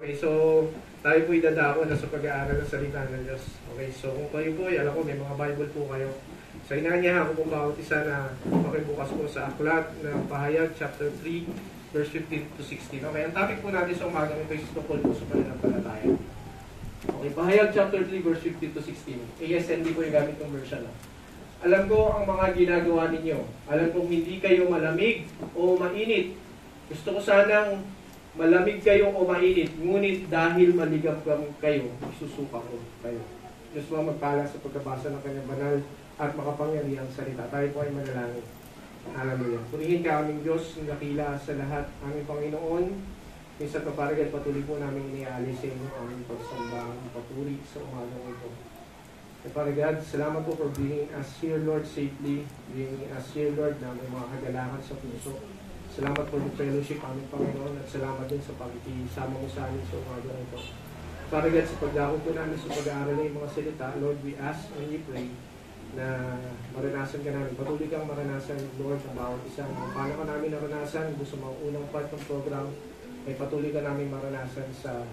Okay, so tayo po idadako na sa pag-aaral ng salita ng Diyos. Okay, so kung kayo po, alam ko may mga Bible po kayo. So inanyahan ko po bawat isa na makibukas po sa aklat ng Pahayag, chapter 3, verse 15 to 16. Okay, ang topic po natin sa umaga ito is tungkol po sa pananampalataya. Okay, Pahayag, chapter 3, verse 15 to 16. ASND po yung gamit ng version. Alam ko ang mga ginagawa ninyo. Alam kong hindi kayo malamig o mainit. Gusto ko sanang malamig kayo o mainit, ngunit dahil maligam kayo, isusuka ko kayo. Diyos mo magpala sa pagkabasa ng kanyang banal at makapangyarihang salita. Tayo po ay manalangin. Hallelujah. Purihin ka aming Diyos, nakila sa lahat, aming Panginoon. Minsan kaparagan patuloy po namin iniaalis sa inyo aming pagsamba, papuri sa umagang ito. Kaparagan, salamat po for bringing us here, Lord, safely. Bringing us here, Lord, na may mga kagalakan sa puso. Salamat po ng fellowship aming Panginoon at salamat din sa pagkikisama mo sa amin sa umaga ito. Para God, sa pagdako po namin sa pag-aaral ng mga salita, Lord, we ask and we pray na maranasan ka namin. Patuloy kang maranasan, Lord, ang bawat isa. Paano ka namin naranasan doon sa mga unang part ng program, ay patuloy ka namin maranasan sa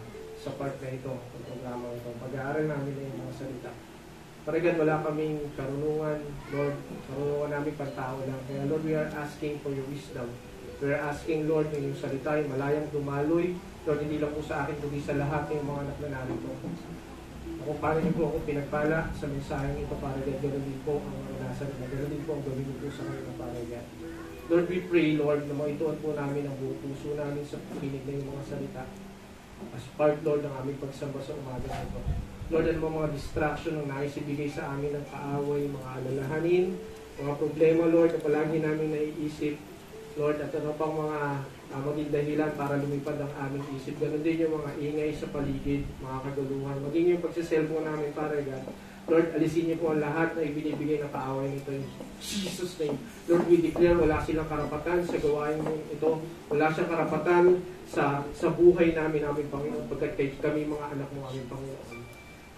part na ito, ang programa ito. Pag-aaral namin ng mga salita. Para God, wala kaming karunungan, Lord, karunungan namin pantao lang. Kaya Lord, we are asking for your wisdom. We're asking, Lord, na yung salita ay malayang dumaloy. Lord, hindi lang po sa akin, kundi sa lahat ng mga anak na narito. Ako, paano niyo po ako pinagpala sa mensaheng ito para gano'n din po ang maranasan na gano'n din po ang gawin niyo po sa kanila para yan. Lord, we pray, Lord, na maituan po namin ang buong puso namin sa pakinig na yung mga salita. As part, Lord, ng aming pagsamba sa umaga na ito. Lord, ano mga distraction ang nais ibigay sa amin ng kaaway, mga alalahanin, mga problema, Lord, na palagi namin naiisip. Lord, at ano pang mga maging dahilan para lumipad ang aming isip. Ganon din yung mga ingay sa paligid, mga kaguluhan. Maging yung pagsiselfone namin para God. Lord, alisin niyo po ang lahat na ibinibigay ng kaaway nito in Jesus' name. Lord, we declare wala silang karapatan sa gawain ito. Wala siyang karapatan sa buhay namin, aming Panginoon, pagkat kami mga anak mo, aming Panginoon.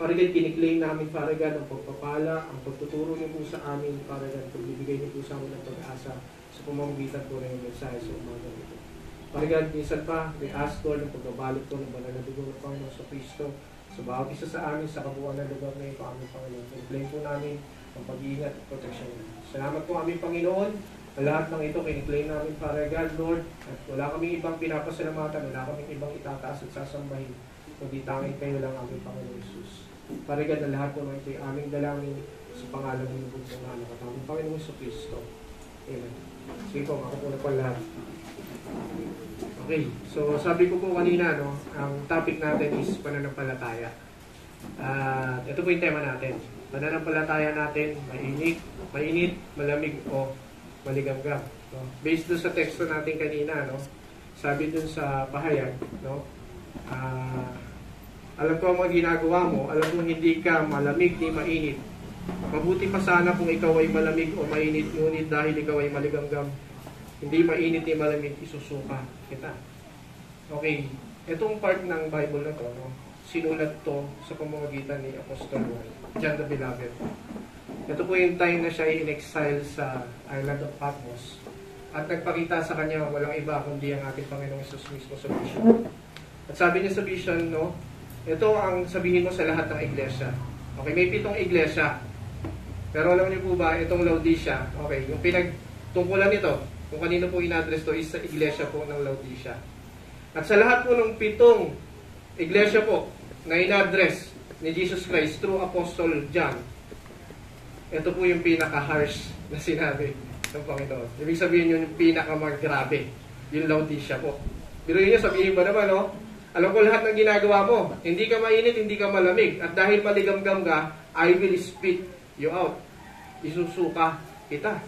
Para God, kiniklaim namin para God ang pagpapala, ang pagtuturo niyo po sa amin, para God, pagbibigay niyo po sa amin ng pag-asa sa pamamagitan po ng mensahe sa umaga ito. Para God, minsan pa, we ask Lord ng pagbabalik po ng banal na dugo ng Panginoon sa Kristo sa bawat isa sa amin sa kabuuan ng lugar na ito, aming Panginoon. I-claim po namin ang pag-iingat at protection. Salamat po aming Panginoon. Ang lahat ng ito, kiniklaim namin para God, Lord, at wala kaming ibang pinapasalamatan, wala kaming ibang itataas at sasambahin, kundi tanging kayo lang aming Panginoon Jesus. Para God, ang lahat po ng ito, aming dalangin sa pangalan ng buong anak at aming Panginoon sa Kristo. Amen. Sige po, makapunod po lahat. Okay, so sabi ko po kanina, no, ang topic natin is pananampalataya. Ito po yung tema natin. Pananampalataya natin, mainit, malamig o maligamgam. No? Based doon sa teksto natin kanina, no, sabi dun sa pahayag, no, alam ko ang mga ginagawa mo, alam mo hindi ka malamig ni mainit. Mabuti pa sana kung ikaw ay malamig o mainit, ngunit dahil ikaw ay maligamgam, hindi mainit ni malamig, isusuka kita. Okay, itong part ng Bible na to, no, sinulat to sa pamamagitan ni Apostol John the Beloved. Ito po yung time na siya ay in-exile sa island of Patmos at nagpakita sa kanya walang iba kundi ang ating Panginoong Hesus mismo sa vision. At sabi niya sa vision, no, ito ang sabihin mo sa lahat ng iglesia. Okay, may 7 iglesia. Pero alam niyo po ba, itong Laodicea, okay, yung pinagtungkulan nito, kung kanino po in-address to, is sa iglesia po ng Laodicea. At sa lahat po ng 7 iglesia po na in-address ni Jesus Christ through Apostle John, ito po yung pinaka-harsh na sinabi ng Panginoon. Ibig sabihin yun yung pinaka-magrabe, yung Laodicea po. Pero yun yung sabihin ba naman, no? Alam ko lahat ng ginagawa mo. Hindi ka mainit, hindi ka malamig. At dahil maligamgam ka, I will spit you out. Isusuka kita.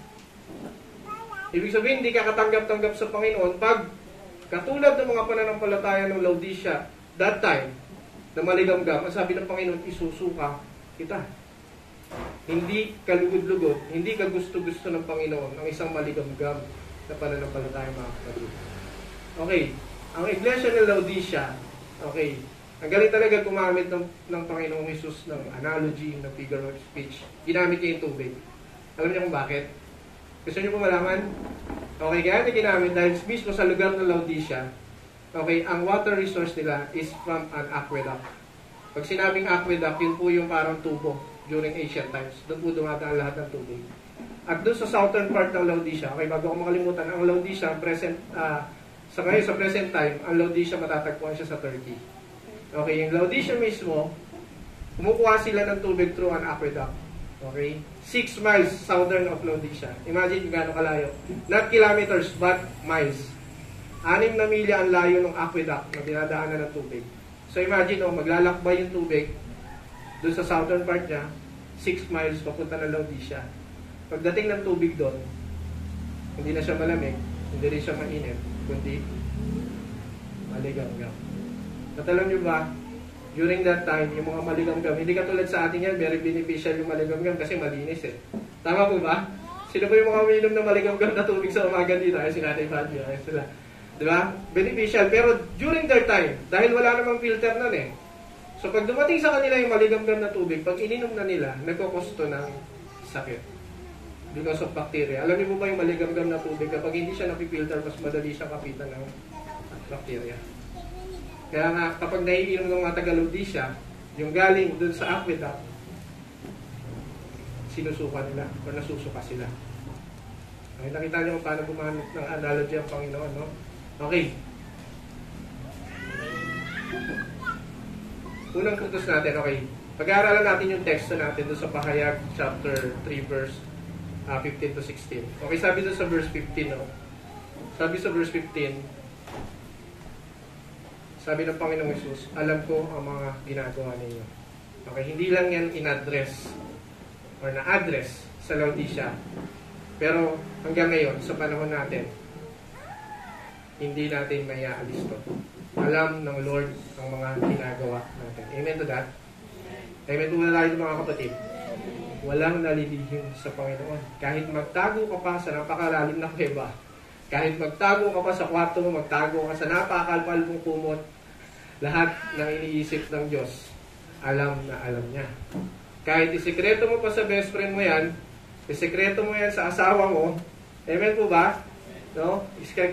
Ibig sabihin, hindi ka katanggap-tanggap sa Panginoon pag katulad ng mga pananampalataya ng Laodicea, that time, na maligamgam, ang sabi ng Panginoon, isusuka kita. Hindi ka lugod-lugod, hindi ka gusto-gusto ng Panginoon ang isang maligamgam na pananampalataya, mga kapatid. Okay. Ang iglesia ng Laodicea, okay, ang galing talaga gumamit ng Panginoong Hesus ng analogy, ng figure of speech. Ginamit niya yung tubig. Alam niyo kung bakit? Gusto niyo po malaman? Okay, kaya niya ginamit dahil mismo sa lugar ng Laodicea, Okay, ang water resource nila is from an aqueduct. Pag sinabing aqueduct, yun po yung parang tubo during ancient times. Doon po dumadaan lahat ng tubig. At doon sa southern part ng Laodicea, okay, bago ko makalimutan, ang Laodicea, sa present time, ang Laodicea matatagpuan siya sa Turkey. Okay, yung Laodicea mismo, kumukuha sila ng tubig through an aqueduct. Okay? 6 miles southern of Laodicea. Imagine kung gaano kalayo. Not kilometers, but miles. 6 na milya ang layo ng aqueduct na dinadaanan ng tubig. So imagine, maglalakbay yung tubig doon sa southern part niya, 6 miles papunta ng Laodicea. Pagdating ng tubig doon, hindi na siya malamig, hindi rin siya mainit, kundi maligamgam. At alam nyo ba, during that time, yung mga maligamgam, hindi katulad sa atin yan, very beneficial yung maligamgam kasi malinis eh. Tama po ba? Sino ba yung mga uminom na maligamgam na tubig sa umaga dito? Ay, si Nanay Fabio, ay sila. Diba? Beneficial. Pero during their time, dahil wala namang filter nun eh. So pag dumating sa kanila yung maligamgam na tubig, pag ininom na nila, nagkukusto ng sakit. Because of bacteria. Alam niyo po ba yung maligamgam na tubig, kapag hindi siya napipilter, mas madali siyang kapitan ng bacteria. Kaya nga, kapag naiinom ng mga taga-Laodicea, yung galing dun sa aqueduct, sinusuka nila o nasusuka sila. Okay, nakita niyo kung paano gumamit ng analogy ang Panginoon, no? Okay. Unang puntos natin, okay. Pag-aaralan natin yung teksto natin doon sa Pahayag chapter 3 verse 15 to 16. Okay, sabi doon sa verse 15, no? Sabi sa verse 15, sabi ng Panginoong Hesus, alam ko ang mga ginagawa ninyo. Okay, hindi lang yan in-address or na-address sa Laodicea. Pero hanggang ngayon, sa panahon natin, hindi natin may aalis to. Alam ng Lord ang mga ginagawa natin. Amen to that? Amen po na tayo mga kapatid. Walang nalilihim sa Panginoon. Kahit magtago ka pa sa napakalalim na kuweba, kahit magtago ka pa sa kwarto mo, magtago ka sa napakalpal mong kumot, lahat ng iniisip ng Diyos, alam na alam niya. Kahit isikreto mo pa sa best friend mo yan, isikreto mo yan sa asawa mo, amen po ba? No?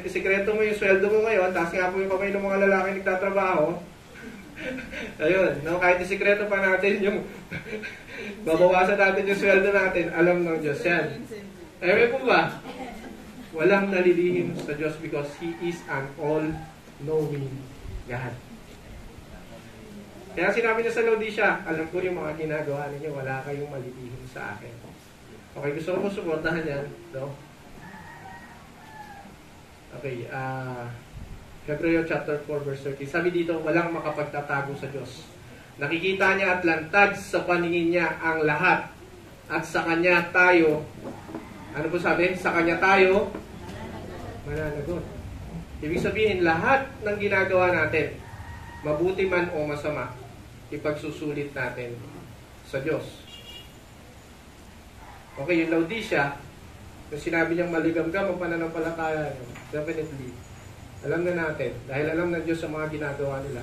Isikreto mo yung sweldo mo ngayon, tapos nga po yung kamay ng mga lalaki nagtatrabaho. Ayun, no? Kahit isikreto pa natin yung babawasan natin yung sweldo natin, alam ng Diyos yan. Amen po ba? Walang nalilihim sa Diyos because He is an all-knowing God. Kaya sinabi niya sa Laodicea, alam ko yung mga ginagawa ninyo, wala kayong malilihim sa akin. Okay, gusto ko suportahan yan, no? Okay, Hebreo chapter 4 verse 30. Sabi dito, walang makapagtatago sa Diyos. Nakikita niya at lantad sa paningin niya ang lahat. At sa Kanya tayo, ano po sabi? Sa Kanya tayo mananagot. Ibig sabihin, lahat ng ginagawa natin, mabuti man o masama, ipagsusulit natin sa Diyos. Okay, yung Laodicea, yung sinabi niyang maligamgam ang pananampalataya niyo, definitely, alam na natin, dahil alam ng Diyos ang mga ginagawa nila.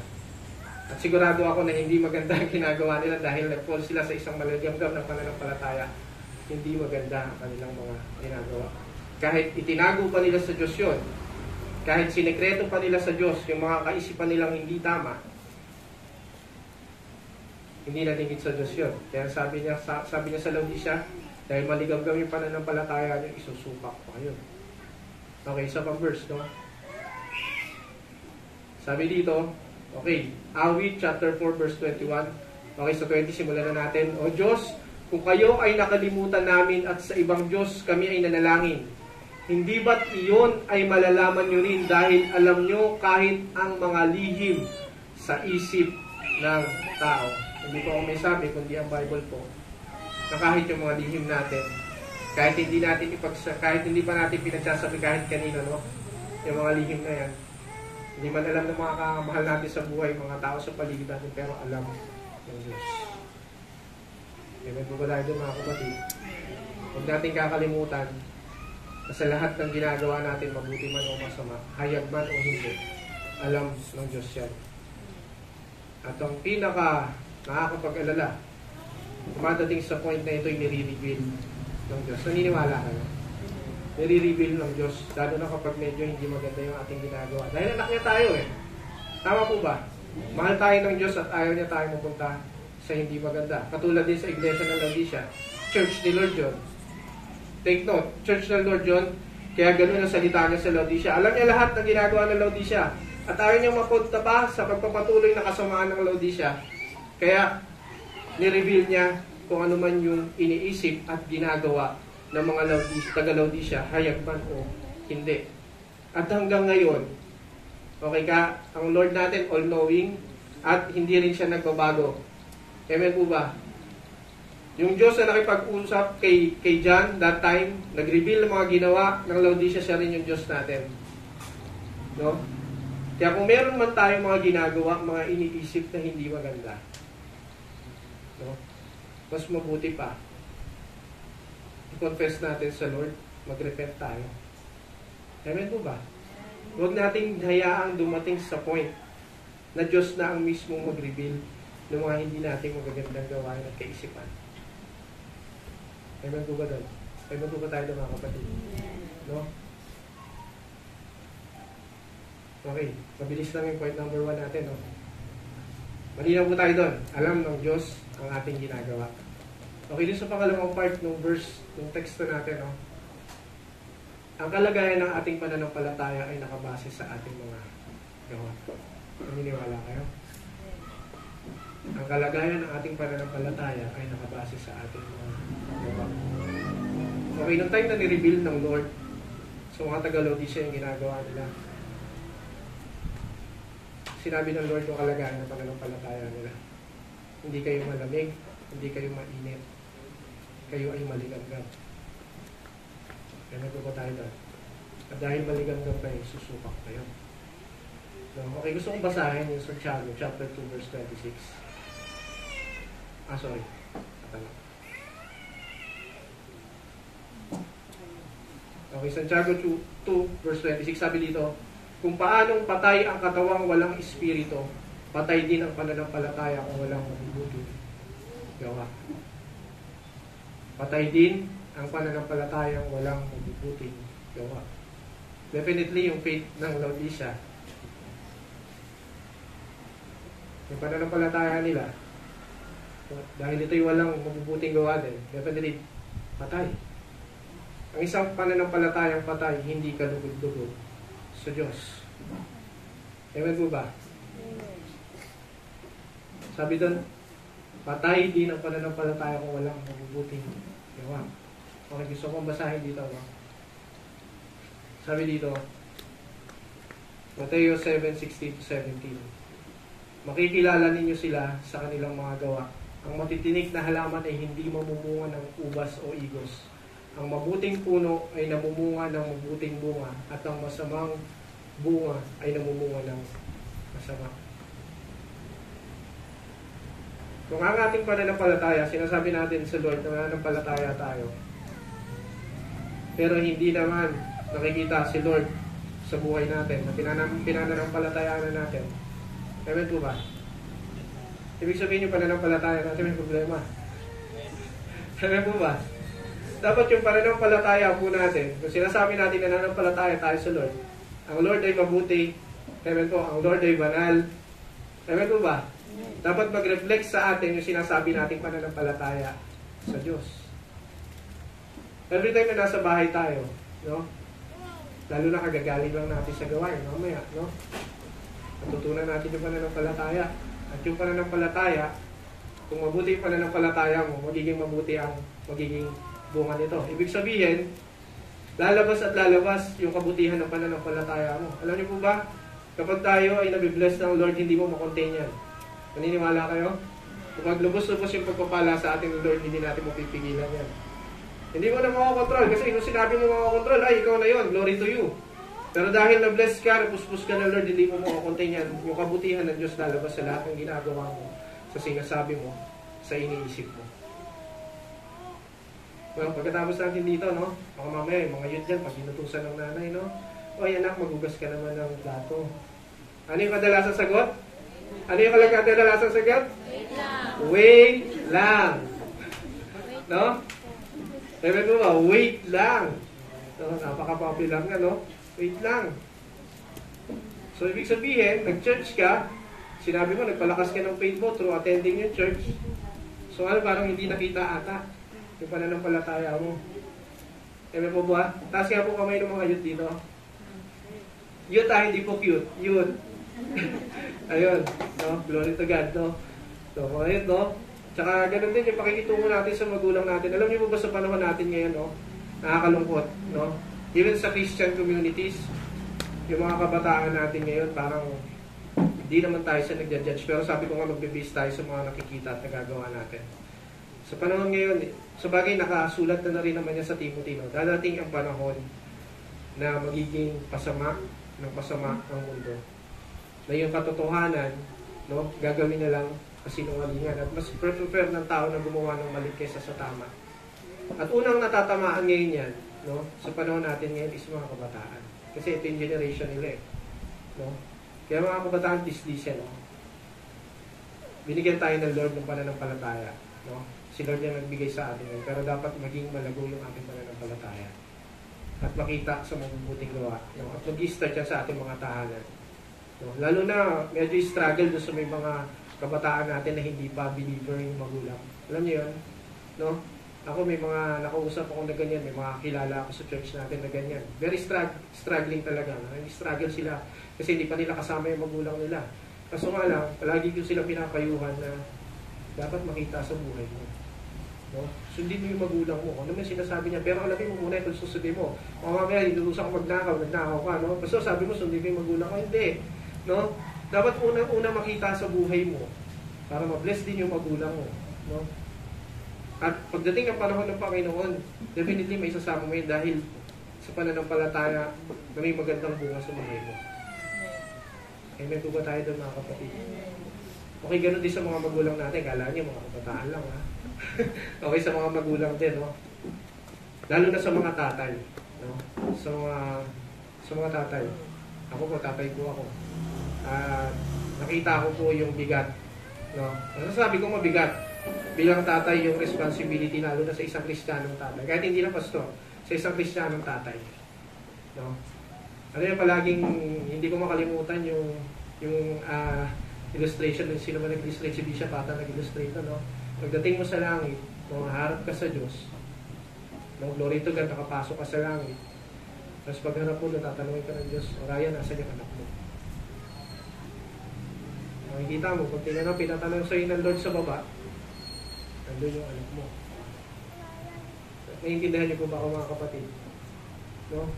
At sigurado ako na hindi maganda ang ginagawa nila dahil nag-fall sila sa isang maligamgam na pananampalataya. Hindi maganda ang kanilang mga ginagawa. Kahit itinago pa nila sa Diyos yun, kahit sinekreto pa nila sa Diyos yung mga kaisipan nilang hindi tama, hindi natingin sa Diyos yun. Kaya sabi niya sa Laodicea, dahil maligamgam yung pananampalataya niyo, isusupak pa kayo. Okay, isa pang verse, no? Sabi dito, okay, Awit chapter 4 verse 21. Okay, sa 20 simulan na natin. O Diyos, kung kayo ay nakalimutan namin at sa ibang Diyos kami ay nanalangin, hindi ba't iyon ay malalaman nyo rin dahil alam nyo kahit ang mga lihim sa isip ng tao. Hindi ko may sabi, kundi ang Bible po, na kahit yung mga lihim natin, kahit hindi pa natin pinagsasabi kahit kanino, no? Yung mga lihim na yan, hindi man alam ng mga kamahal natin sa buhay, mga tao sa paligid natin, pero alam ng Diyos. Amen po ba tayo doon, mga kapatid? Huwag natin kakalimutan na sa lahat ng ginagawa natin, mabuti man o masama, hayag man o hindi, alam ng Diyos yan. At ang pinaka nakakapag-alala, dumadating sa point na ito ay nire-reveal ng Diyos. Naniniwala ka na? Nire-reveal ng Diyos, lalo na kapag medyo hindi maganda yung ating ginagawa. Dahil anak niya tayo eh. Tama po ba? Mahal tayo ng Diyos at ayaw niya tayo mapunta sa hindi maganda. Katulad din sa Iglesia ng Laodicea, Church ni Lord John. Take note, Church ng Lord John, kaya ganun ang salita niya sa Laodicea. Alam niya lahat ng ginagawa ng Laodicea. At ayaw niya mapunta pa sa pagpapatuloy na kasamaan ng Laodicea. Kaya, nireveal niya kung ano man yung iniisip at ginagawa ng mga taga-Laodicea, hayag man o hindi. At hanggang ngayon, okay ka, ang Lord natin all-knowing at hindi rin siya nagbabago. Amen po ba? Yung Diyos na nakipag-usap kay John that time, nag-reveal ng mga ginawa ng Laodicea, siya rin yung Diyos natin. No? Kaya kung meron man tayong mga ginagawa, mga iniisip na hindi maganda, no? Mas mabuti pa, i-confess natin sa Lord, mag-repent tayo. Amen po ba? Huwag nating hayaang dumating sa point na Diyos na ang mismo mag-reveal ng mga hindi nating magagandang gawain at kaisipan. Amen po ba doon? Amen po ba tayo mga kapatid? No? Okay, mabilis lang yung point number 1 natin. No? Malinaw po tayo doon. Alam ng Diyos ang ating ginagawa. Okay, dun sa pangalawang part ng verse, ng teksto natin, no? Ang kalagayan ng ating pananampalataya ay nakabase sa ating mga gawa. Naniniwala kayo? Ang kalagayan ng ating pananampalataya ay nakabase sa ating mga gawa. Okay, nung time na ni-reveal ng Lord, so mga taga-Laodicea yung ginagawa nila. Sinabi ng Lord yung kalagayan ng pananampalataya nila. Hindi kayo malamig, hindi kayo mainit, kayo ay maligamgam. Kaya nagpo tayo doon. At dahil maligamgam kayo, susupak kayo. So, okay, gusto kong basahin yung Santiago, chapter 2, verse 26. Sorry. Okay, Santiago 2, verse 26, sabi dito, kung paanong patay ang katawang walang espiritu, patay din ang pananampalataya kung walang mabubuting gawa. Patay din ang pananampalataya kung walang mabubuting gawa. Definitely, yung faith ng Laodicea, yung pananampalataya nila, dahil ito'y walang mabubuting gawa din, definitely, patay. Ang isang pananampalatayang patay, hindi kalugod-lugod sa Diyos. Amen po ba? Sabi doon, patay din ang pananampalataya kung walang mabubuting gawa. Okay, gusto kong basahin dito. No? Sabi dito, Mateo 7:16-17. Makikilala ninyo sila sa kanilang mga gawa. Ang matitinik na halaman ay hindi mamumunga ng ubas o igos. Ang mabuting puno ay namumunga ng mabuting bunga at ang masamang bunga ay namumunga ng masama. Kung ang ating pananampalataya, sinasabi natin sa Lord na pananampalataya tayo, pero hindi naman nakikita si Lord sa buhay natin, na pinananampalatayaan natin. Amen po ba? Ibig sabihin yung pananampalataya natin may problema. Amen po ba? Dapat yung pananampalataya po natin, kung sinasabi natin na nananampalataya tayo sa Lord, ang Lord ay mabuti, amen po, ang Lord ay banal, amen po ba? Dapat mag-reflect sa atin yung sinasabi nating pananampalataya sa Diyos. Every time na nasa bahay tayo, no? Lalo na kagagaling lang natin sa gawain, mamaya, no? Natutunan natin yung pananampalataya. At yung pananampalataya, kung mabuti yung pananampalataya mo, magiging mabuti ang magiging bunga nito. Ibig sabihin, lalabas at lalabas yung kabutihan ng pananampalataya mo. Alam niyo po ba, kapag tayo ay nabibless ng Lord, hindi mo makontain yan. Naniniwala kayo? Kapag lubos-lubos yung pagpapala sa ating Lord, hindi natin mapipigilan yan. Hindi mo na makakontrol. Kasi kung sinabi mo makakontrol, ay, ikaw na yon, glory to you. Pero dahil na-bless ka, napuspos ka ng Lord, hindi mo makakontain yan. Yung kabutihan ng Diyos lalabas sa lahat ng ginagawa mo, sa sinasabi mo, sa iniisip mo. Well, pagkatapos natin dito, no? Baka mamaya, mga youth dyan, pag inutusan ng nanay, no? O, ay anak, magugas ka naman ng plato. Ano yung kadalasang sagot? Ano yung kadalasang sagot? Wait lang. Wait lang. No? Sabi mo ba, wait lang. So, napaka-popular nga, no? Wait lang. So, ibig sabihin, nag-church ka, sinabi mo, nagpalakas ka ng faith mo through attending yung church. So, parang hindi nakita ata yung pananampalataya mo. Eme po ba? Taas nga po kamay ng mga youth dito. Youth hindi po cute. Youth. Ayun. No? Glory to God, no? So, mga youth, no? Tsaka, ganun din yung pakikitungo natin sa magulang natin. Alam niyo po ba sa panahon natin ngayon, no? Nakakalungkot, no? Even sa Christian communities, yung mga kabataan natin ngayon, parang hindi naman tayo sa nagja-judge. Pero sabi ko nga, magbe-base tayo sa mga nakikita at nagagawa natin. Sa panahon ngayon, sa bagay, nakasulat na rin naman niya sa Timothy, no? Dadating ang panahon na magiging pasama ng pasama ang mundo. Na yung katotohanan, no, gagawin na lang kasinungalingan. At mas prefer ng tao na gumawa ng mali kaysa sa tama. At unang natatamaan ngayon yan, no, sa panahon natin ngayon is mga kabataan. Kasi ito yung generation nila eh. No? Kaya mga kabataan, listen, no? Binigyan tayo ng Lord ng pananampalataya. No? Si Lord yung nagbigay sa atin. Pero dapat maging malago yung ating pananampalataya. At makita sa mabubuting gawa. No? At mag-start yan sa ating mga tahanan. No? Lalo na, medyo struggle doon sa may mga kabataan natin na hindi pa believer yung magulang. Alam niyo yun? No? Ako may mga nakausap ako na ganyan. May mga kilala ako sa church natin na ganyan. Very struggling talaga. No? Struggle sila. Kasi hindi pa nila kasama yung magulang nila. Kaso nga lang, palagi ko sila pinapayuhan na dapat makita sa buhay mo. No? Sundin mo yung magulang mo. Ano man sinasabi niya, pero alamin mo muna itong susundin mo. O mamaya, inuusan ko nagnakaw ka, no? Basta sabi mo, sundin mo yung magulang ko. Hindi. No? Dapat unang-una makita sa buhay mo para ma-bless din yung magulang mo. No? At pagdating ng panahon ng Panginoon, definitely may isasama mo yun dahil sa pananampalataya na may magandang bunga sa buhay mo. Amen po ba tayo doon, mga kapatid? Okay, ganun din sa mga magulang natin. Kala niyo, mga kabataan lang, ha? Okay, sa mga magulang din, no? Lalo na sa mga tatay, no? Sa mga tatay. Ako po, tatay ko ako. Nakita ko po yung bigat, no? Nasasabi ko mabigat. Bilang tatay, yung responsibility, lalo na sa isang Kristiyanong tatay. Kahit hindi na pastor, sa isang Kristiyanong tatay. No? Ano yung palaging, hindi ko makalimutan yung illustration, sino man nag-illustrate, si Bishop ata nag-illustrate, no? Pagdating mo sa langit, harap ka sa Diyos, no? Glory to God, nakapasok ka sa langit. Tapos pagharap mo, tatanungin ka ng Diyos, Ryan, nasa yung anak mo? Makikita mo, pag tinanong, pinatanong sa'yo ng Lord sa baba, nandun yung anak mo. Naiintindihan niyo po ba ako, mga kapatid? No?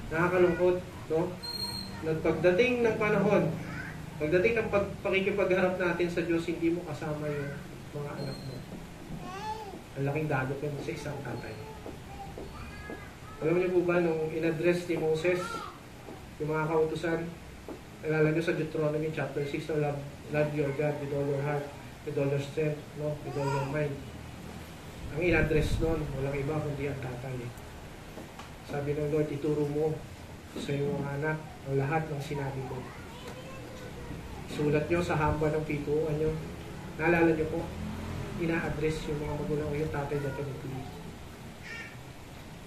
Nakakalungkot, no? Pagdating ng panahon, pagdating ng pakikipagharap natin sa Diyos, hindi mo kasama yung mga anak mo. Ang laking dagok yun sa isang tatay. Alam niyo po ba, nung in-address ni Moses, yung mga kautusan, nalala niyo sa Deuteronomy chapter 6, no? Love your God with all your heart, with all your strength, no? With all your mind. Ang in-address nun, walang iba kundi ang tatay. Sabi ng Lord, ituro mo sa iyong mga anak ang lahat ng sinabi ko. Sulat nyo sa hamba ng pituan nyo. Naalala nyo po, ina-address yung mga magulang o yung tatay na pinipili.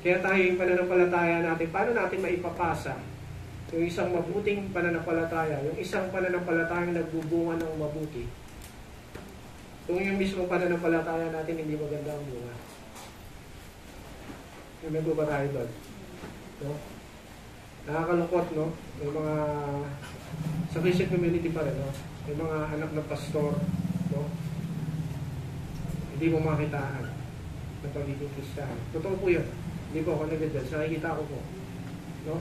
Kaya tayo yung pananampalataya natin, paano natin maipapasa yung isang mabuting pananampalataya, yung isang pananampalataya na nagbubunga ng mabuti, kung yung mismo pananampalataya natin hindi maganda ang bunga. May ba tayo doon? No? Nakakalungkot, no? May mga sa Christian community pa rin, no? May mga anak ng pastor, no? Hindi mo makitaan ng pagiging Kristiyano. Totoo po yun. Hindi po ako nag-advance. Nakikita ko po. No?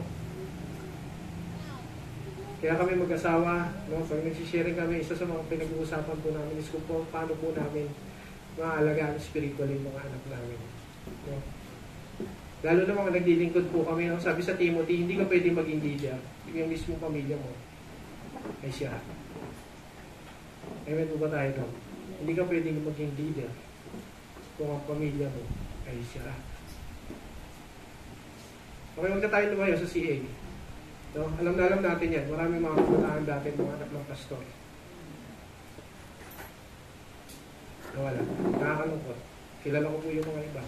Kaya kami mag-asawa, no? Pag nagsisharing kami, isa sa mga pinag-uusapan po namin is kung po, paano po namin maaalagaan spiritually yung mga anak namin. No? Lalo na mga naglilingkod po kami, no? Sabi sa Timothy, hindi ka pwedeng maging leader. Yung mismong pamilya mo ay siya. Amen po ba tayo doon? Hindi ka pwedeng maging leader kung ang pamilya mo ay siya. Okay, huwag na tayo lumayo sa CA. No? Alam natin yan. Maraming mga kabataan dati, mga anak ng pastor. Nawala. Nakakalungkot. Kilala ko po yung mga iba.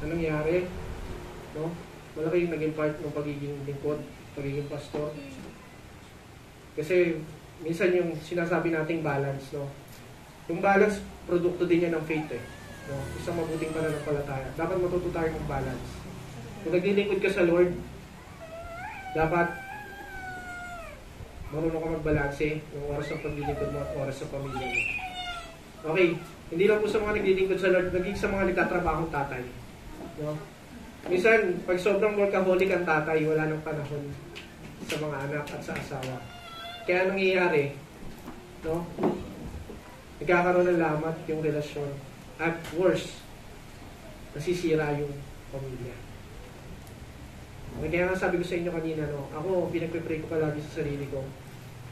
Anong nangyari? No? Malaki yung naging part ng pagiging lingkod pagiging pastor. Kasi minsan yung sinasabi nating balance, no? Yung balance, produkto din yan ng faith eh. No? Isang mabuting pananampalataya. Dapat matuto tayo ng balance. Kung naglilingkod ka sa Lord, dapat marunong ka magbalanse yung oras ng paglilingkod mo at oras sa pamilya mo. Okay, hindi lang po sa mga naglilingkod sa Lord, naging sa mga nagtatrabahong tatay. No? Minsan, pag sobrang workaholic ang tatay, wala nang panahon sa mga anak at sa asawa. Kaya nangyayari, no? Nagkakaroon ng lamat yung relasyon. At worse, nasisira yung pamilya. Kaya nga sabi ko sa inyo kanina, no? Ako, pinagpipray ko palagi sa sarili ko.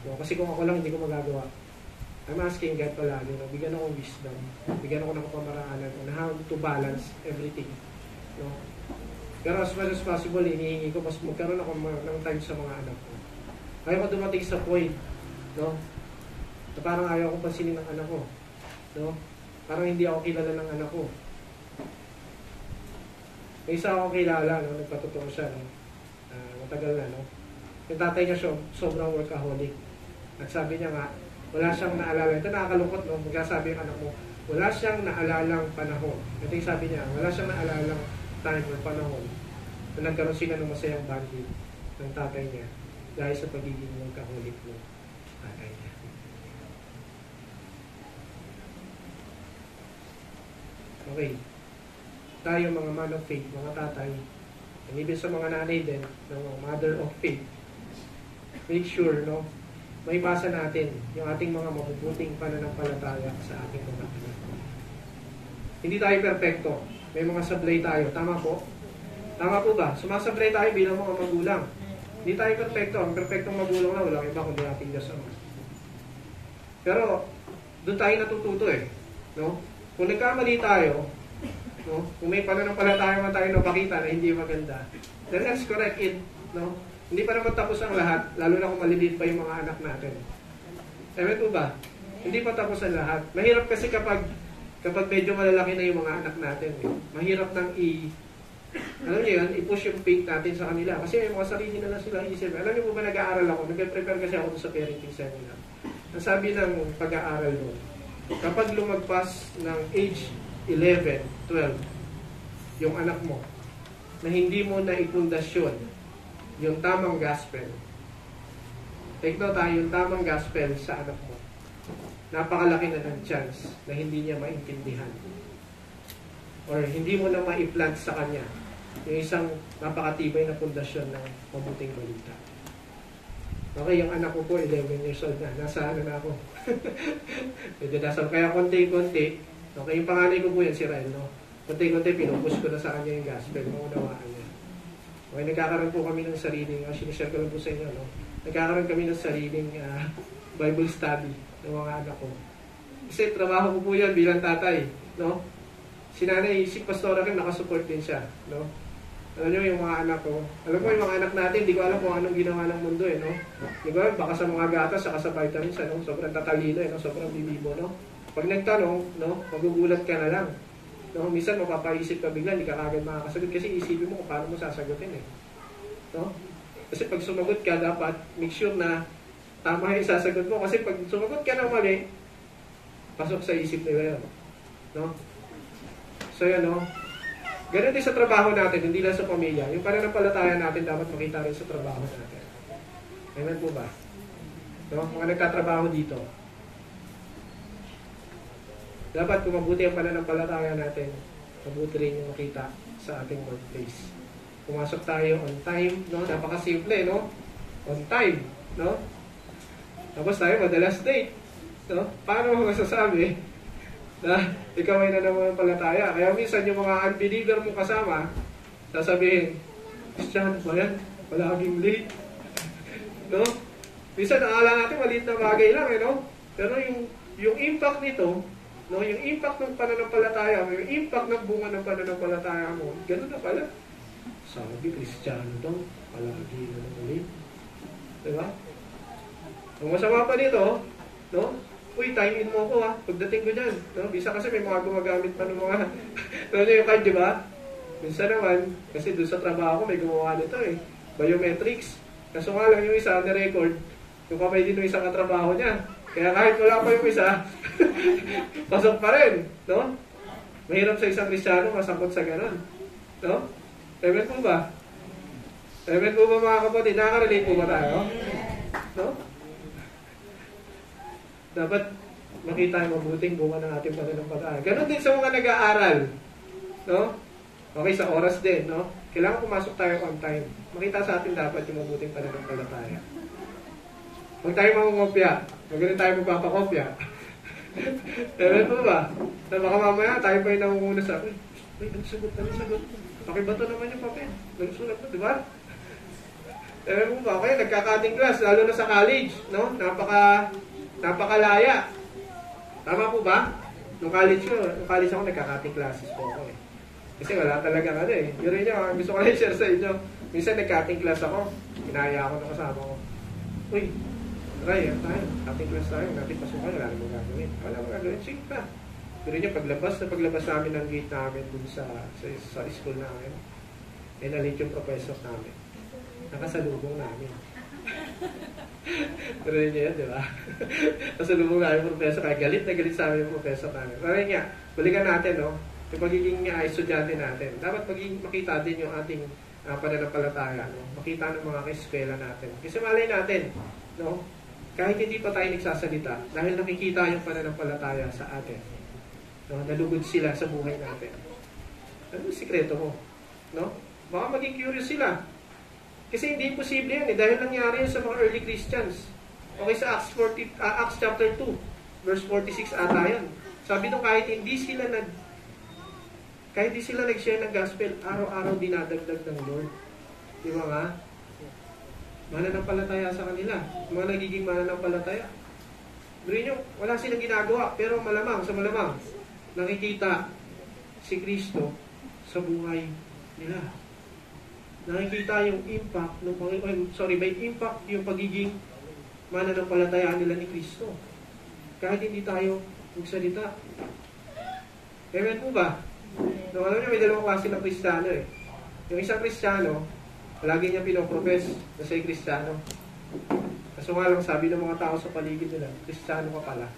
No? Kasi kung ako lang, hindi ko magagawa. I'm asking God palagi, no? Bigyan ako wisdom. Bigyan ako ng kapamaraanan on how to balance everything. No? Pero as much as possible, hinihingi ko, mas magkaroon ako ng time sa mga anak ko. Ayaw ko dumating sa point, no? Na parang ayaw ko pansinin ng anak ko. No? Parang hindi ako kilala ng anak ko. May isa akong kilala, no? Nagpatotoo siya, no? Matagal na, no? Yung tatay niya sobrang workaholic. At sabi niya nga, wala siyang naalala. Ito nakakalungkot, no? Magsasabi yung anak mo, wala siyang naalalang panahon. Ito yung sabi niya, wala siyang naalalang time or panahon na nagkaroon sila ng masayang bonding ng tatay niya dahil sa pagiging workaholic mo tatay niya. Okay. Tayo mga man of faith, mga tatay, and even sa mga nanay din, ng mga mother of faith, make sure, no, may basa natin yung ating mga mabubuting pananampalataya sa ating mga anak. Hindi tayo perfecto. May mga sablay tayo. Tama po? Tama po ba? Sumasablay tayo bilang mga magulang. Hindi tayo perfecto. Ang perfectong magulang na walang iba kundi ating Diyos Ama. Pero, doon tayo natututo eh. No? Kung nagkamali tayo, no? Kung may pananampalataya man tayo napakita na hindi maganda, then let's correct it. No? Hindi pa naman tapos ang lahat, lalo na kung maliliit pa yung mga anak natin. Ewan po ba? Hindi pa tapos ang lahat. Mahirap kasi kapag medyo malalaki na yung mga anak natin. Eh. Mahirap nang alam niyo yun, i-push yung faith natin sa kanila. Kasi may mga sarili na lang sila isip. Alam niyo po ba, nag-aaral ako, nag-prepare kasi ako sa parenting seminar. Ang sabi ng pag-aaral doon, kapag lumagpas ng age 11, 12, yung anak mo, na hindi mo na ipundasyon yung tamang gospel, take note tayo, yung tamang gospel sa anak mo, napakalaki na ng chance na hindi niya maintindihan or hindi mo na ma-plant sa kanya yung isang napakatibay na pundasyon ng mabuting balita. Okay, yung anak ko po 11 years old na, nasa ano na ako medyo nasa, kaya konti-konti, okay, yung panganay ko po yan si Ryan, no? Konti-konti pinupush ko na sa kanya yung gospel, maunawaan niya. Okay, nagkakaroon po kami ng sariling, sinishare ko lang po sa inyo, no? Nagkakaroon kami ng sariling Bible study ng mga anak ko. Kasi trabaho ko po yan bilang tatay, no? Si nanay, si pastora rin, nakasupport din siya, no? Alam nyo yung mga anak ko, alam mo yung mga anak natin, hindi ko alam kung anong ginawa ng mundo, eh, no? Hindi ko alam, baka sa mga gatas, saka sa vitamins, no? Sobrang tatalino, no? Sobrang bibibo, no? Pag nagtanong, no? Magugulat ka na lang, no? Minsan mapapaisip ka bigla, hindi ka kagad makakasagot kasi isipin mo kung paano mo sasagutin, eh, no? Kasi pag sumagot ka, dapat make sure na tama yung sasagot mo. Kasi pag sumagot ka ng mali, pasok sa isip nila yun. No? So yan, no? Ganun din sa trabaho natin, hindi lang sa pamilya. Yung pananampalataya natin dapat makita rin sa trabaho natin. Amen po ba? No? Mga nagtatrabaho dito. Dapat kung mabuti ang pananampalataya natin, mabuti rin yung makita sa ating workplace. Pumasok tayo on time, no? Napakasimple, no? On time, no? Tapos tayo madalas late, no? Paano mo masasabi na ikaw ay nananampalataya? Kaya minsan yung mga unbeliever mo kasama, sasabihin, Christian ba yan? Palaging late. No? Minsan nakala natin maliit na bagay lang, eh, no? Pero yung impact nito, no? Yung impact ng pananampalataya mo, yung impact ng bunga ng pananampalataya mo, ganun na pala. Sabi, Kristiyano daw, palagi na lang ulit. Diba? Ang masama pa nito, no? Uy, time in mo ko ha, pagdating ko dyan. No? Bisa kasi may mga gumagamit pa ng mga, ano yung card, diba? Minsan naman, kasi doon sa trabaho ko, may gumawa nito eh. Biometrics. Kaso nga lang yung isa, na-record, yung kamay din ng isang katrabaho niya. Kaya kahit wala pa yung isa, pasok pa rin. No? Mahirap sa isang Kristiyano masangkot sa ganun. No? Amen po ba? Amen po ba mga kapatid? Nakaka-relate po ba tayo? No? Dapat makita yung mabuting bunga ng ating pananampalataya. Ganon din sa mga nag-aaral. No? Okay, sa oras din, no? Kailangan pumasok tayo on time. Makita sa atin dapat yung mabuting pananampalataya. Huwag tayo mangungopya. Huwag ganun tayo magpapakopya. Amen po ba? Na baka mamaya tayo pa yung nangunguna sa akin. Uy, ano sagot? Pakibato naman yung papel. Nagsulat mo, di ba? Amen po ba? Kaya nagkakating class, lalo na sa college, no? Napakalaya. Tama po ba? Nung college ako, nagkakating classes po ako eh. Kasi wala talaga yun rin nyo, gusto ko lang share sa inyo. Minsan nag-cutting class ako, inaya ako ng kasama ko. Uy, try, tayo, cutting class tayo, natin pasukan, wala naman gagawin. Wala naman gagawin, sige pa. Pero nyo, paglabas namin ng gate namin dun sa school namin, nalit yung professor namin. Nakasalubong namin. Pero nyo yan, di ba? Nakasalubong namin yung professor, kaya galit na galit sa amin yung professor namin. Pero nga, balikan natin, no? Yung pagiging estudyante natin. Dapat makita din yung ating pananampalataya. No? Makita ng mga eskwela natin. Kasi malay natin, no? Kahit hindi pa tayo nagsasalita, dahil nakikita yung pananampalataya sa atin. No? Nalugod sila sa buhay natin. Ano yung sikreto mo? No? Baka maging curious sila. Kasi hindi imposible yan dahil nangyari yun sa mga early Christians. Okay, sa Acts chapter 2, verse 46 ata yun. Sabi nung kahit hindi sila nag-share ng gospel, araw-araw dinadagdag ng Lord. Di ba nga? Mananampalataya sa kanila. Mga nagiging mananampalataya. Pero nyo, wala silang ginagawa. Pero malamang, nakikita si Kristo sa buhay nila. Nakikita yung impact ng may impact yung pagiging mananampalataya nila ni Kristo. Kahit hindi tayo magsalita. Amen po ba? No, alam niyo, may dalawang klase ng Kristiyano eh. Yung isang Kristiyano, lagi niya pinoprofess na siya'y Kristiyano. Kaso nga lang sabi ng mga tao sa paligid nila, Kristiyano ka pala.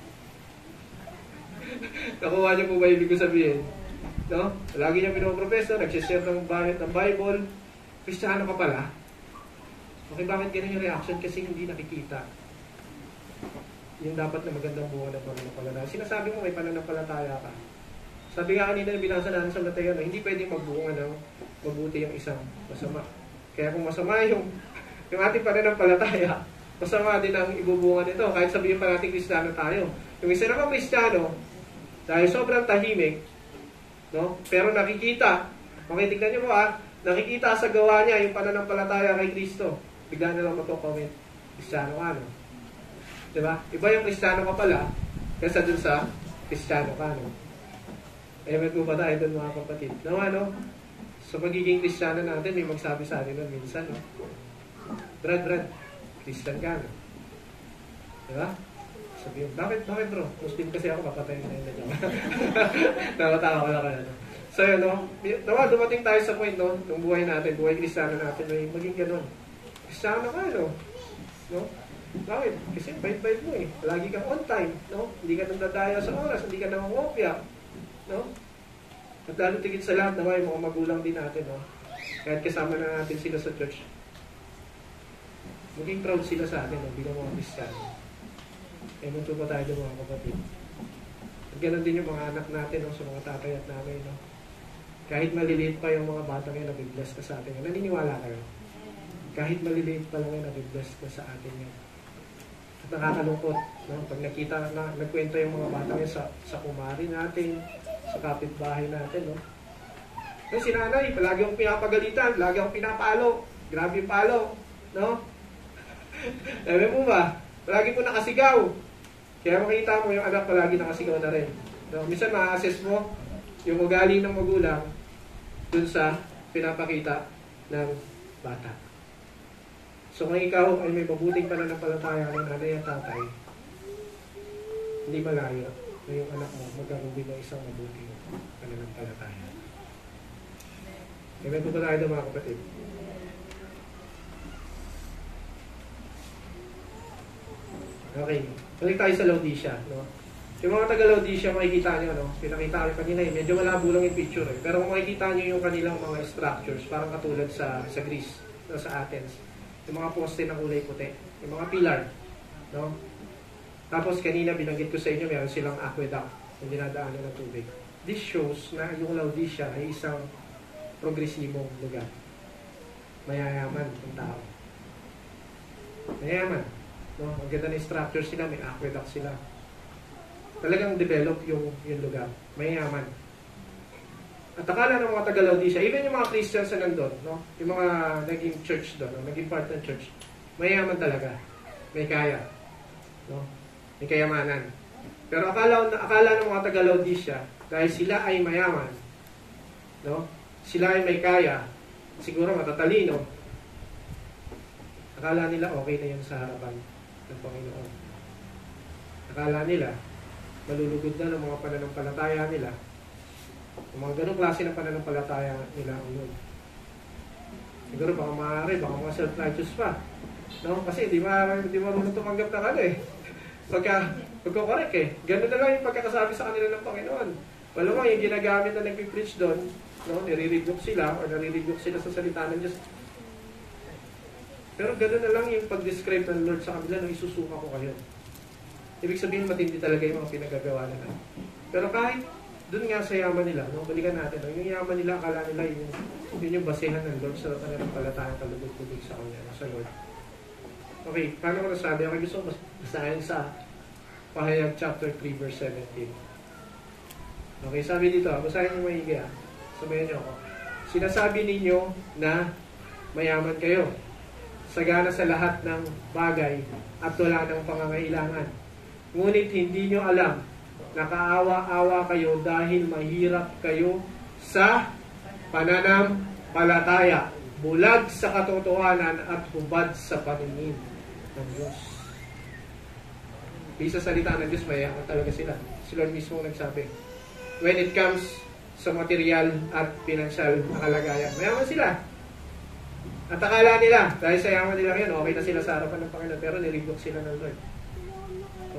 Nakuha niyo po ba ibig ko sabihin? No? Lagi niya pinoprofess, nagsishare ng Bible, Kristiyano ka pala. Okay, bakit ganun yung reaction? Kasi hindi nakikita yung dapat na magandang buwan ng pananampalataya. Sinasabi mo may pananampalataya ka. Sabi nga kanina na binasa natin sa Mateo na hindi pwedeng magbunga ng mabuti yung isang masama. Kaya kung masama yung ating pananampalataya, masama din ang ibubunga nito. Kahit sabihin pa natin Kristiyano tayo. Yung isa naman Kristiyano, dahil sobrang tahimik, no? Pero nakikita, makitignan niyo po nakikita sa gawa niya yung pananampalataya kay Kristo. Bigla na lang comment, Kristiyano ka, no? Diba? Iba yung Kristiyano ka pala, kaysa dun sa Kristiyano ka, no? Amen po ba tayo doon mga kapatid? No, sa pagiging Kristiyano natin, may magsabi sa atin nun minsan, no? Brad, Christian ka, no? Diba? Sabi yung, bakit bro? Muslim kasi ako, papatayin na yun. Nakatawa ko lang kayo, no? So yun, no? Dumating tayo sa point, no? Nung buhay natin, buhay Kristiyano natin, may maging ganun. Kristiyano ka, no? No? Bakit? Kasi bait-bait mo eh. Lagi kang on time, no? Hindi ka nagdadaya sa oras, hindi ka nangungopya. No? At lalo tigit sa lahat naman yung mga magulang din natin, no? Kahit kasama na natin sila sa church, maging proud sila sa atin, no? Bilang mga Kristiyano. Ewan pa tayo ng mga kapatid. At ganoon din yung mga anak natin, no? Sa mga tatay at nanay, no? Kahit maliliit pa yung mga batang yan, nabibless ka sa atin. Naniniwala kayo? Kahit maliliit pa lang yan, nabibless ka sa atin yan. At nakakalungkot, no? Pag nakita na nagkwento yung mga bata yan sa kumari natin, sa kapitbahay natin, no? Kasi si nanay, palagi akong pinapagalitan, lagi akong pinapalo, grabe yung palo, no? Alam mo ba? Palagi po nakasigaw. Kaya makita mo yung anak palagi nakasigaw na rin. No? Minsan ma-assess mo yung ugali ng magulang dun sa pinapakita ng bata. So kung ikaw ay may mabuting pananampalataya ng nanay at tatay, hindi malayo na yung anak mo magkaroon din ng isang mabuting pananampalataya. Amen po ba tayo mga kapatid? Okay. Balik tayo sa Laodicea, no? Yung mga taga-Laodicea, makikita nyo, no? Pinakita ko kanina, medyo malabo lang yung picture, eh. Pero kung makikita nyo yung kanilang mga structures, parang katulad sa Greece, no? Sa Athens. Yung mga poste ng kulay puti. Yung mga pillar, no? Tapos kanina, binanggit ko sa inyo, meron silang aqueduct, yung dinadaanan ng tubig. This shows na yung Laodicea ay isang progresibong lugar. Mayayaman yung tao. Mayayaman. No? Ang ganda ng structure sila, may aqueduct sila. Talagang develop yung lugar. Mayayaman. At akala ng mga taga-Laodicea, even yung mga Christians na nandun, no? Yung mga naging church doon, no? Naging part ng church, mayayaman talaga. May kaya. No? May kayamanan. Pero akala ng mga taga-Laodicea, dahil sila ay mayaman, no? Sila ay may kaya, siguro matatalino, akala nila okay na yun sa harapan ng Panginoon. Akala nila, malulugod na ng mga pananampalataya nila. Yung mga ganong klase ng pananampalataya nila ang yun. Siguro baka maaari, baka mga self-righteous pa. No? Kasi di marunong tumanggap na ano eh. Pagka-correct eh. Ganun na lang yung pagkakasabi sa kanila ng Panginoon. Malamang yung ginagamit na nag-preach doon, no? Nire-rebuke sila o nare-rebuke sila sa salita ng Diyos. Pero gano'n na lang yung pag-describe ng Lord sa kanila nung isusuka ko kayo. Ibig sabihin, matindi talaga yung mga pinagagawa nila. Pero kahit doon nga sa yaman nila, no? Balikan natin, no? Yung yaman nila, akala nila yun yung basehan ng Lord sa kanilang palatayang kalugod-tubig sa Kanya, sa Lord. Okay, paano ko nasabi? Okay, gusto ko basahin sa Pahayag chapter 3, verse 17. Okay, sabi dito, basahin niyo maigi, sabayan niyo ako. Sinasabi ninyo na mayaman kayo, sagana sa lahat ng bagay at wala ng pangangailangan. Ngunit hindi nyo alam, nakaawa-awa kayo dahil mahirap kayo sa pananampalataya, bulag sa katotohanan at hubad sa paningin ng Diyos. Bisa salita ng Diyos, mayaman talaga sila. Si Lord mismo nagsabi. When it comes sa material at financial na kalagayan, mayaman sila. At akala nila, dahil sa yaman nila yun, okay na sila sa harapan ng Panginoon, pero niribok sila ng Lord.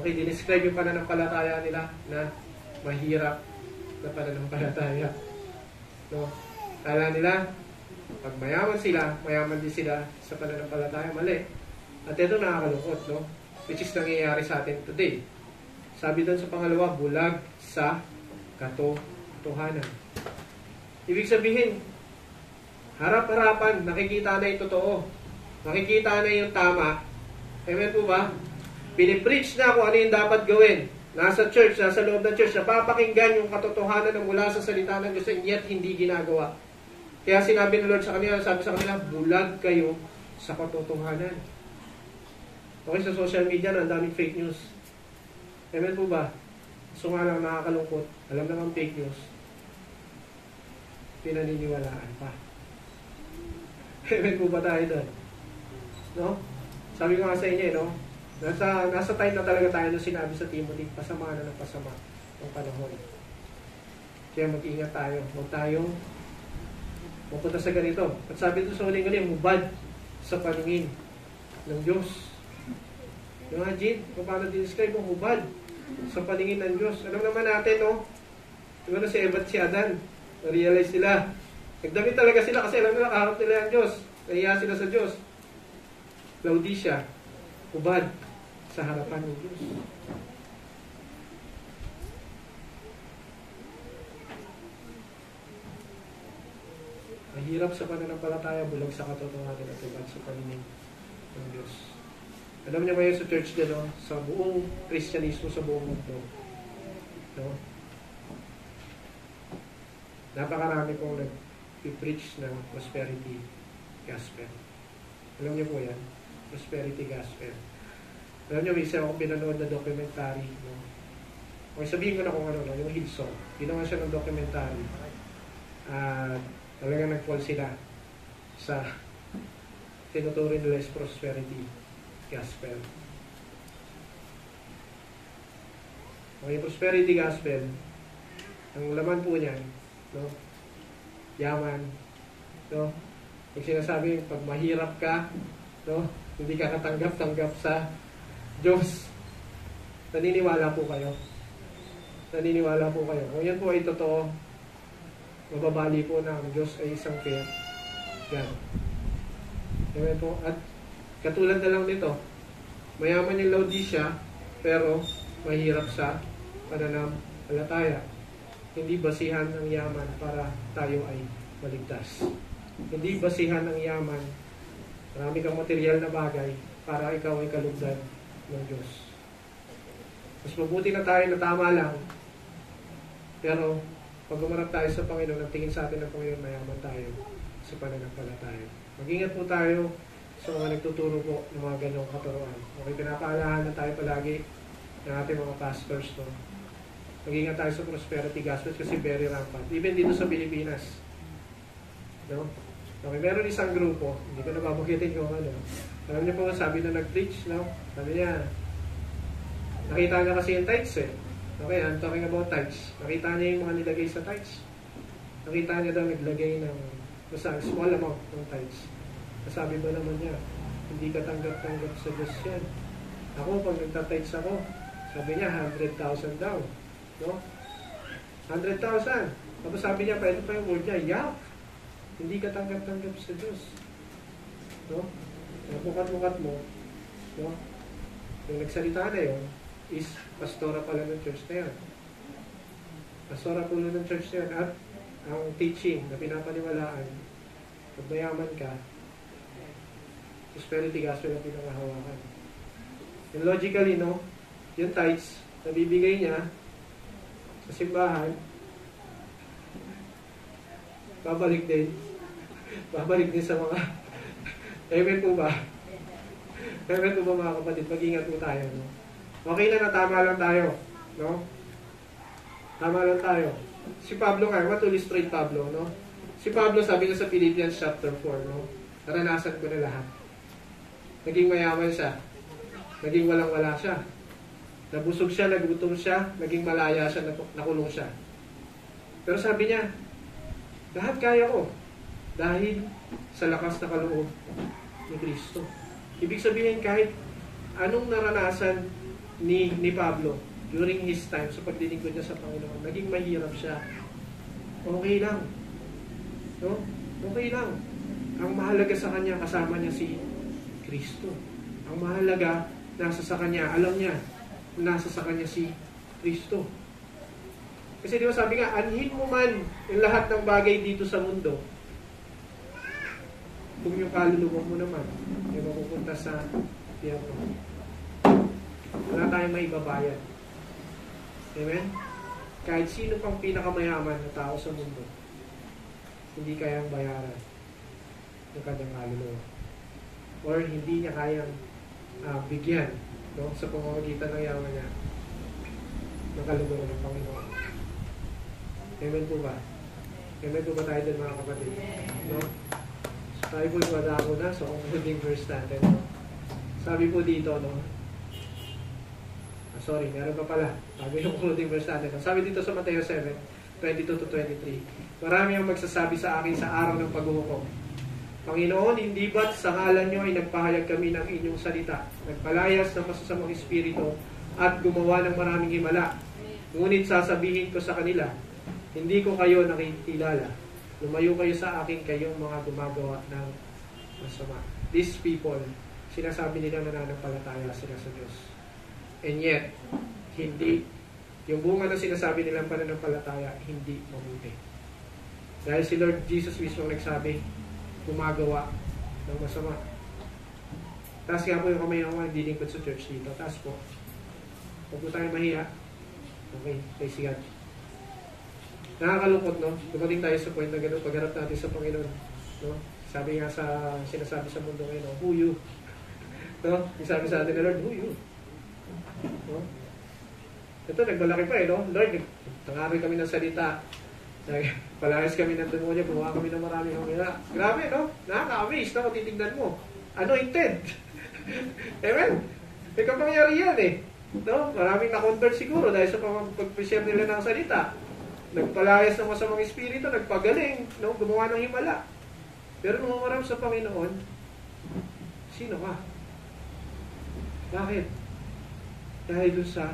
Okay, dinescribe yung pananampalataya nila na mahirap na pananampalataya. No? Akala nila, pag mayaman sila, mayaman din sila sa pananampalataya, mali. At ito nakakalungkot, no? Which is nangyayari sa atin today. Sabi doon sa pangalawa, bulag sa katotohanan. Ibig sabihin, harap-harapan, nakikita na yung totoo. Nakikita na yung tama. Amen po ba? Pinipreach na kung ano yung dapat gawin. Nasa church, nasa loob ng church, napapakinggan yung katotohanan na mula sa salita ng Diyos, and yet hindi ginagawa. Kaya sinabi ng Lord sa kanila, sabi sa kanila, bulag kayo sa katotohanan. Okay, sa social media na, ang daming fake news. Amen po ba? So nga lang nakakalungkot, alam naman fake news, pinaniniwalaan pa. Amen po ba tayo doon? No? Sabi ko nga sa inyo, no? Nasa time na talaga tayo nung sinabi sa Timothy, pasama na ng pasama ng panahon. Kaya mag-ingat tayo. Huwag tayong mapunta sa ganito. At sabi doon sa huling galing, hubad sa paningin ng Diyos. Imagine kung paano describe ang hubad sa paningin ng Diyos. Alam naman natin, no? Diba na si Eva at si Adan, na-realize sila. Nagdamit talaga sila kasi alam nila, kaharap nila ang Diyos. Nahiya sila sa Diyos. Laodicea, hubad sa harapan ng Diyos. Mahirap sa pananampalataya, bulag sa katotohanan at hubad sa paningin ng Diyos. Alam niyo ba yun sa church din, no? Sa buong Kristyanismo sa buong mundo. No? Napakarami pong nag-preach ng prosperity gospel. Alam niyo po yan? Prosperity gospel. Alam niyo, may isa akong pinanood na documentary. No? Okay, sabihin ko na kung ano, no? Yung Hillsong. Ginawa siya ng documentary. Talagang nag-fall sila sa tinuturing nila is prosperity gospel. Okay, prosperity gospel, ang laman po niyan, no? Yaman, no? Yung sinasabi, pag mahirap ka, no? Hindi ka katanggap-tanggap sa Diyos. Naniniwala po kayo? Naniniwala po kayo? Kung yan po ay totoo, mababali po na ang Diyos ay isang fair. Yan. Amen po. At katulad na lang nito, mayaman yung Laodicea, pero mahirap sa pananampalataya. Hindi basihan ang yaman para tayo ay maligtas. Hindi basihan ang yaman, marami kang material na bagay para ikaw ay kalugdan ng Diyos. Mas mabuti na tayo na tama lang, pero pag umarap tayo sa Panginoon, ang tingin sa atin ng Panginoon, mayaman tayo sa pananampalataya. Mag-ingat po tayo sa mga nagtuturo po ng mga ganyong katuruan. Okay, pinapaalahan na tayo palagi ng ating mga pastors. No? Mag-ingat tayo sa prosperity gospel kasi very rampant. Even dito sa Pilipinas. No? Okay, meron isang grupo, hindi ko nababagitin kung ano. Alam niyo po, sabi na nag-preach, no? Sabi niya, nakita niya kasi yung tithes eh. Okay, I'm talking about tithes. Nakita niya yung mga nilagay sa tithes. Nakita niya daw naglagay ng basta small amount ng tithes. Sabi ba naman niya, hindi ka tanggap-tanggap sa Diyos yan. Ako, pag nagtatites ako, sabi niya, 100,000 daw. No? 100,000. Tapos sabi niya, pwede pa yung word niya, yak. Hindi ka tanggap-tanggap sa Diyos. No? Bukat-bukat mo, no? Yung nagsalita na yun, is pastora pala ng church na yan. Pastora pala ng church na yan. At ang teaching na pinapaniwalaan, pag mayaman ka, prosperity gospel ang pinakahawakan. And logically, no, yung tithes na bibigay niya sa simbahan, babalik din sa mga amen po ba? Amen po ba mga kapatid? Mag-ingat po tayo, no? Okay na tama lang tayo, no? Tama lang tayo. Si Pablo nga, what to illustrate Pablo, no? Si Pablo sabi niya sa Philippians chapter 4, no? Naranasan ko na lahat. Naging mayaman siya. Naging walang-wala siya. Nabusog siya, nagutom siya, naging malaya siya, nakulong siya. Pero sabi niya, lahat kaya ko dahil sa lakas na kaloob ni Kristo. Ibig sabihin, kahit anong naranasan ni Pablo during his time sa paglilingkod niya sa Panginoon, naging mahirap siya. Okay lang. No? Okay lang. Ang mahalaga sa kanya, kasama niya si Kristo. Ang mahalaga, nasa sa kanya, alam niya, nasa sa kanya si Kristo. Kasi di ba sabi nga, anhin mo man yung lahat ng bagay dito sa mundo, kung yung kaluluwa mo naman, ay mapupunta sa tiyempo. Wala tayong maibabayad. Amen? Kahit sino pang pinakamayaman na tao sa mundo, hindi kayang bayaran ng kanyang kaluluwa. Or hindi niya kayang bigyan, no, sa pamamagitan ng yaman niya ng kaluluwa ng Panginoon. Amen po ba? Amen po ba tayo din mga kapatid? No? So, tayo po iwadako na sa concluding verse natin. No? Sabi po dito, no? Sorry, meron pa pala. Sabi yung concluding verse natin. No? Sabi dito sa Mateo 7:22-23, marami ang magsasabi sa akin sa araw ng paghuhukom, Panginoon, hindi ba't sa ngalan nyo ay nagpahayag kami ng inyong salita, nagpalayas ng masasamang espiritu, at gumawa ng maraming himala? Ngunit sasabihin ko sa kanila, hindi ko kayo nakikilala. Lumayo kayo sa akin, kayong mga gumagawa ng masama. These people, sinasabi nila nananampalataya sila sa Diyos. And yet, hindi. Yung bunga na sinasabi nilang pananampalataya, hindi mabuti. Dahil si Lord Jesus mismo nagsabi, gumagawa ng masama. Taas nga po yung kamay ng mga dilingkod sa church dito. Taas po. Huwag po tayo mahiya. Okay, praise God. Nakakalungkot, no? Dumating tayo sa point na gano'n pagharap natin sa Panginoon. No? Sabi nga sa sinasabi sa mundo ngayon, no? Who you? No? Sabi sa atin na Lord, who you? No? Ito, nagmalaki pa no? Lord, nangaroy kami ng salita. Palayas kami ng demonyo, gumawa kami ng maraming kamila. Grabe, no? Nakaka-amaze, no? Titignan mo. Anointed. Amen? May kapangyarihan eh. No? Maraming na-convert siguro dahil sa pag-share nila ng salita. Nagpalayas ng masamang espiritu, nagpagaling, no? Gumawa ng himala. Pero nung umarap sa Panginoon, sino ka? Bakit? dahil dun sa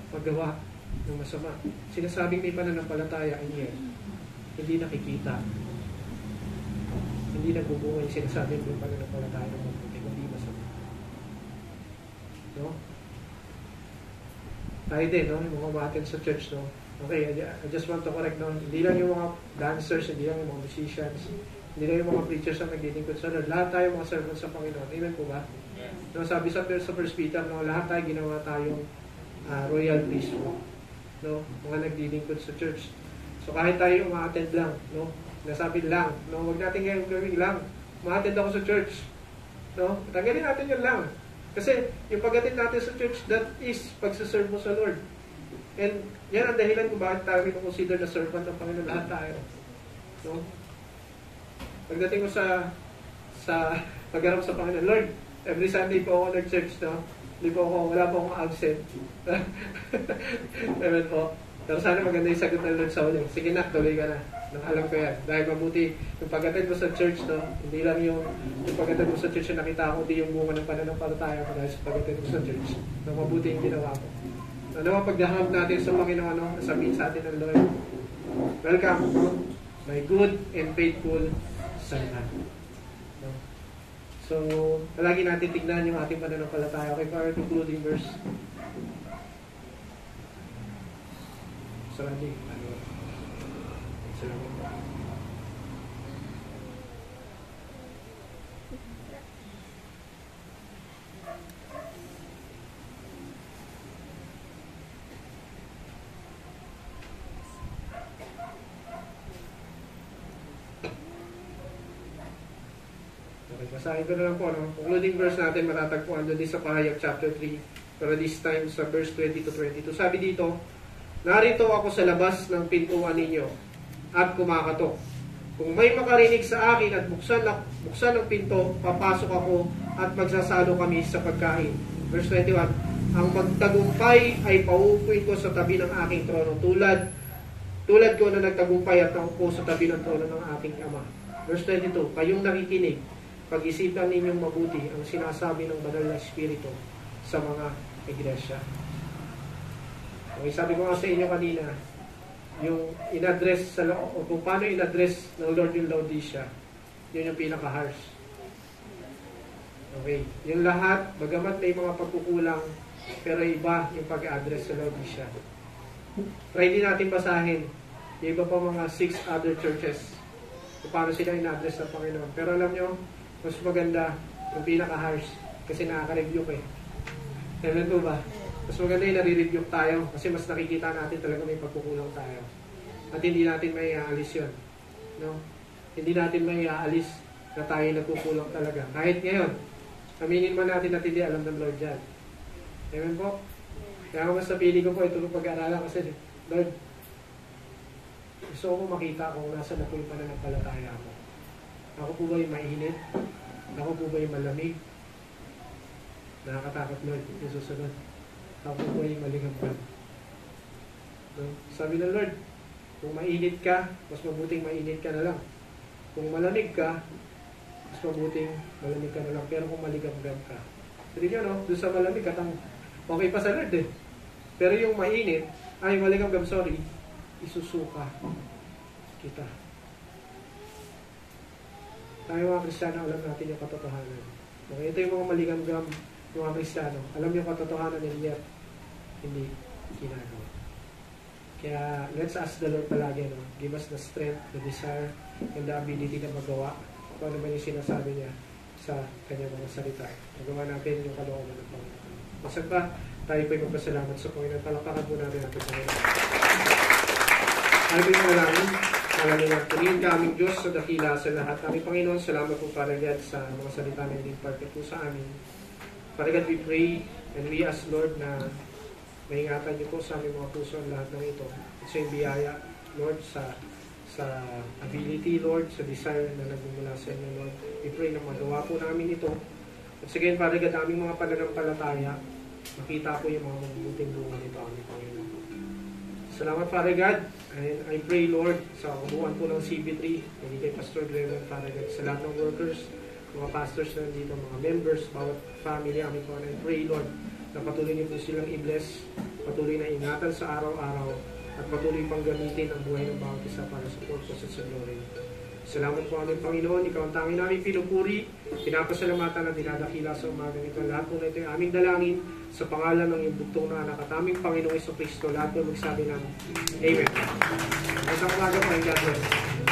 paggawa ng masama. Sinasabing may pananampalataya ay hindi nakikita. Hindi nagbubunga yung sinasabi ng pananampalataya ng mabuti, hindi masama. No? Tayo din, no? Yung mga umaten sa church, no? Okay, I just want to correct, no? Hindi lang yung mga dancers, hindi lang yung mga musicians, hindi lang yung mga preachers ang naglilingkod sa Lord. Lahat tayo mga servants sa Panginoon. Amen po ba? Yes. No, sabi sa First Peter, no? Lahat tayo ginawa tayong royal priesthood. No? Mga naglilingkod sa church. So kahit tayo umaattend lang, no? Nasabi lang, no? Huwag natin ngayon gawin lang. Umaattend ako sa church. No? Tanggalin natin yun lang. Kasi yung pag-attend natin sa church, that is pagsaserve mo sa Lord. And yan ang dahilan kung bakit tayo consider na servant ng Panginoon, lahat tayo. No? Pagdating ko sa pagharap sa Panginoon, Lord, every Sunday po ako nag-church, no? Wala po akong absent. Amen po. Pero sana maganda yung sagot ng Lord sa ulit. Sige na, tuloy ka na. Nang alam ko yan. Dahil mabuti, yung pag-attend mo sa church, no? Hindi lang yung pag-attend mo sa church yung nakita ko, hindi yung bunga ng pananampalataya ko dahil sa pag-attend mo sa church. No, mabuti yung ginawa ko. Ano ang pagdahamag natin sa Panginoon, no? Sabihin sa atin ng Lord, welcome, my good and faithful servant. No? So, palagi natin tignan yung ating pananampalataya. Okay, for our concluding verse. Salamat. Salamat. Okay, basahin ko na lang po. No? Concluding verse natin matatagpuan doon sa Pahayag chapter 3. Pero this time sa verse 20 to 22. Sabi dito, narito ako sa labas ng pintuan ninyo at kumakatok. Kung may makarinig sa akin at buksan ang pinto, papasok ako at magsasalo kami sa pagkain. Verse 21, ang magtagumpay ay pauupuin ko sa tabi ng aking trono, tulad ko na nagtagumpay at naupo sa tabi ng trono ng aking Ama. Verse 22, kayong nakikinig, pag-isipan ninyong mabuti ang sinasabi ng Banal na Espiritu sa mga iglesia. Okay, sabi ko nga sa inyo kanina, yung in-address o kung paano in-address ng Lord yung Laodicea, yun yung pinaka-harsh. Okay, yung lahat, bagamat may mga pagkukulang, pero iba yung pag-address sa Laodicea. Try din natin basahin yung iba pa mga 6 other churches kung paano sila in-address ng Panginoon. Pero alam nyo, mas maganda yung pinaka-harsh kasi nakaka-review eh. Amen po ba? Mas maganda yung nare-review tayo kasi mas nakikita natin talaga may pagkukulang tayo. At hindi natin may aalis yun. No? Hindi natin may aalis na tayo nagkukulang talaga. Kahit ngayon, aminin man natin at hindi alam ng Lord yan. Amen po? Kaya mas napili ko po itulong pag-aaralan kasi, Lord, gusto ko makita kung nasa na po yung pananampalataya ko. Ako po ba yung mainit? Ako po ba yung malamig? Nakakatakot, Lord, yung susunod. Ako po ay malingampan. No? Sabi ng Lord, kung mainit ka, mas mabuting mainit ka na lang. Kung malamig ka, mas mabuting malamig ka na lang. Pero kung maligam-gam ka. Sabi niyo, no? Doon sa malamig, okay pa sa Lord eh. Pero yung mainit, maligam-gam, isusuka kita. Tayo mga Kristiyano, alam natin yung katotohanan. Okay, ito yung mga maligam-gam yung mga Kristiyano. Alam yung katotohanan and yet hindi ginagawa. Kaya let's ask the Lord palagi, no? Give us the strength, the desire, and the ability na magawa kung ano man yung sinasabi niya sa kanyang mga salita. Magawa natin yung kalooban ng Panginoon. Masag pa, tayo po'y magpasalamat sa Panginoon. Palakpakan po natin natin sa Panginoon. Tayo po'y manalangin. Maraming natin ka aming Diyos sa dakila sa lahat. Aming Panginoon, salamat po para God sa mga salita na in-impart po sa amin. Para God, we pray and we ask Lord na maingatan niyo po sa aming mga puso ang lahat ng ito. At sa biyaya, Lord, sa ability, Lord, sa desire na nagmumula sa inyo, Lord. We pray na magawa po namin ito. At sa gayon, para God, aming mga pananampalataya, makita po yung mga mabubuting bunga nito, aming Panginoon. Salamat, Father God. And I pray, Lord, sa kabuuan po ng CB3, hindi kay Pastor Gregory, Father God, sa lahat ng workers, mga pastors na dito, mga members, bawat family, aming Panginoon. I pray, Lord, na patuloy niyo po silang i-bless, patuloy na ingatan sa araw-araw, at patuloy pang gamitin ang buhay ng bawat isa para sa purpose at sa glory. Salamat po aming Panginoon, Ikaw ang tanging namin pinupuri, pinapasalamatan at dinadakila sa umagang ito. Lahat po na ito yung aming dalangin sa pangalan ng iyong bugtong na anak at aming Panginoong Jesucristo. Lahat po magsabi ng Amen. Isang umaga po, God bless.